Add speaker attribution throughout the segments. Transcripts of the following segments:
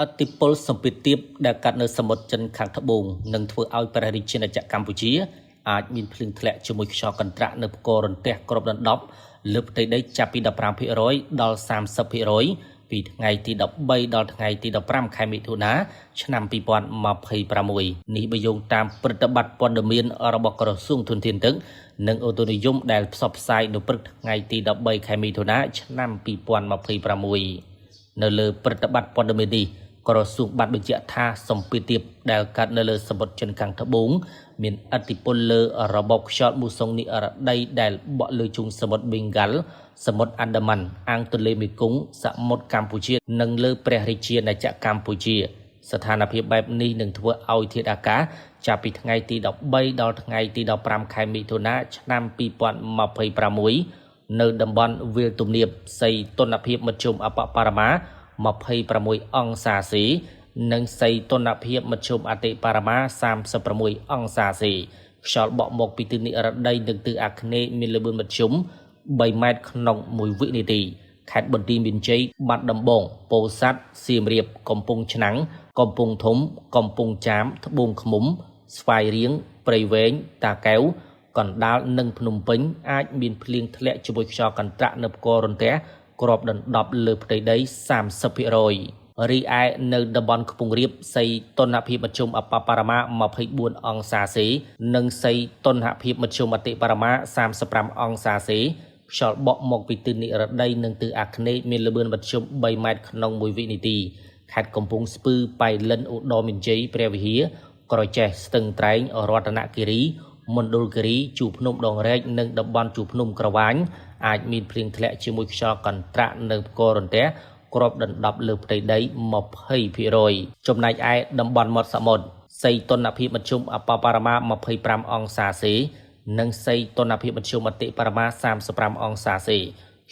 Speaker 1: អតិពលសម្ពាធទាបដែលកាត់នៅសមុទ្រចិនខាងត្បូងនឹងធ្វើឲ្យព្រះរាជាណាចក្រកម្ពុជាអាចមានភ្លៀងធ្លាក់ជាមួយខ្យល់កន្ត្រាក់នៅផ្គររន្ទះគ្របដណ្ដប់លើផ្ទៃដីចាប់ពី 15% ដល់ 30% ពីថ្ងៃទី 13 ដល់ថ្ងៃទី 15 ខែមិថុនាឆ្នាំ 2026 នេះបើយោងតាមព្រឹត្តិបတ်ព័ត៌មានរបស់ក្រសួងធនធានទឹកនិងអូតូនិយមដែលផ្សព្វផ្សាយនៅព្រឹកថ្ងៃទី 13 ខែមិថុនាឆ្នាំ 2026 នៅលើព្រឹត្តិបတ်ព័ត៌មាននេះក្រសួងបានបញ្ជាក់ថាសម្ពាធទាបដែលកើតនៅលើសមុទ្រចិនខាងត្បូងមានឥទ្ធិពលលើរបបខ្យល់មូសុងនិរតីដែលបក់លើជើងសមុទ្រប៊ីងហ្គាល់សមុទ្រអាណ្ដាម៉ាន់អាងទន្លេមេគង្គសមុទ្រកម្ពុជានិងលើព្រះរាជាណាចក្រកម្ពុជាស្ថានភាពបែបនេះនឹងធ្វើឲ្យធាតុអាកាសចាប់ពីថ្ងៃទី 13 ដល់ថ្ងៃទី 15 ខែមិថុនាឆ្នាំ 2026 នៅតំបន់វាលទំនាបសីតុណ្ហភាពមធ្យមអបបរមា 26 អង្សាសេនិងសីតុណ្ហភាពមធ្យមអតិបរមា 36 អង្សាសេខ្យល់បក់មកពីទិសនិរតីនិងទិសអាគ្នេយ៍មានល្បឿនមធ្យម 3 ម៉ែត្រក្នុង1វិនាទីខេត្តបន្ទាយមានជ័យបាត់ដំបងពោធិ៍សាត់សៀមរាបកំពង់ឆ្នាំងកំពង់ធំកំពង់ចាមត្បូងឃ្មុំស្វាយរៀងព្រៃវែងតាកែវកណ្ដាលនិងភ្នំពេញអាចមានភ្លៀងធ្លាក់ជាមួយខ្យល់កន្ត្រាក់នៅផ្គររន្ទះគ្របដណ្ដប់លើផ្ទៃដី 30% រីឯនៅតំបន់ខ្ពង់រាបសីតុណ្ហភាពមធ្យមអបបរមា 24 អង្សាសេនិងសីតុណ្ហភាពមធ្យមអតិបរមា 35 អង្សាសេខ្យល់បក់មកពីទិសនិរតីនិងទិសអាគ្នេយ៍មានល្បឿនមធ្យម 3 ម៉ែត្រក្នុង1វិនាទីខេត្តកំពង់ស្ពឺប៉ៃលិនឧត្តរមានជ័យព្រះវិហារក្រចេះស្ទឹងត្រែងរតនគិរីមណ្ឌលគិរីជួរភ្នំដងរែកនិងតំបន់ជួរភ្នំក្រវាញអាចមានភ្លៀងធ្លាក់ជាមួយខ្យល់កន្ត្រាក់នៅផ្គររន្ទះគ្របដណ្ដប់លើផ្ទៃដី 20% ចំណែកឯតំបន់មាត់សមុទ្រសីតុណ្ហភាពមធ្យមអបបរមា 25 អង្សាសេនិងសីតុណ្ហភាពមធ្យមអតិបរមា 35 អង្សាសេ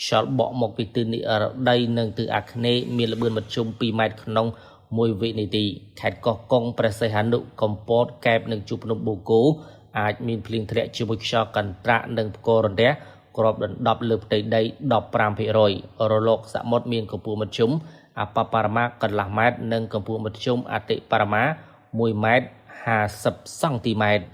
Speaker 1: ខ្យល់បក់មកពីទិសនិរតីនិងទិសអាគ្នេយ៍មានល្បឿនមធ្យម 2 ម៉ែត្រក្នុង1វិនាទីខេត្តកោះកុងព្រះសីហនុកំពតកែបនិងជួរភ្នំបូកគោអាចមានភ្លៀងធ្លាក់ជាមួយខ្យល់កន្ត្រាក់និងផ្គររន្ទះគ្របដណ្ដប់លើផ្ទៃដី 15% រលកសមុទ្រមានកម្ពស់មធ្យមអបបរមាកន្លះម៉ែត្រនិងកម្ពស់មធ្យមអតិបរមា 1 ម៉ែត្រ 50 សង់ទីម៉ែត្រ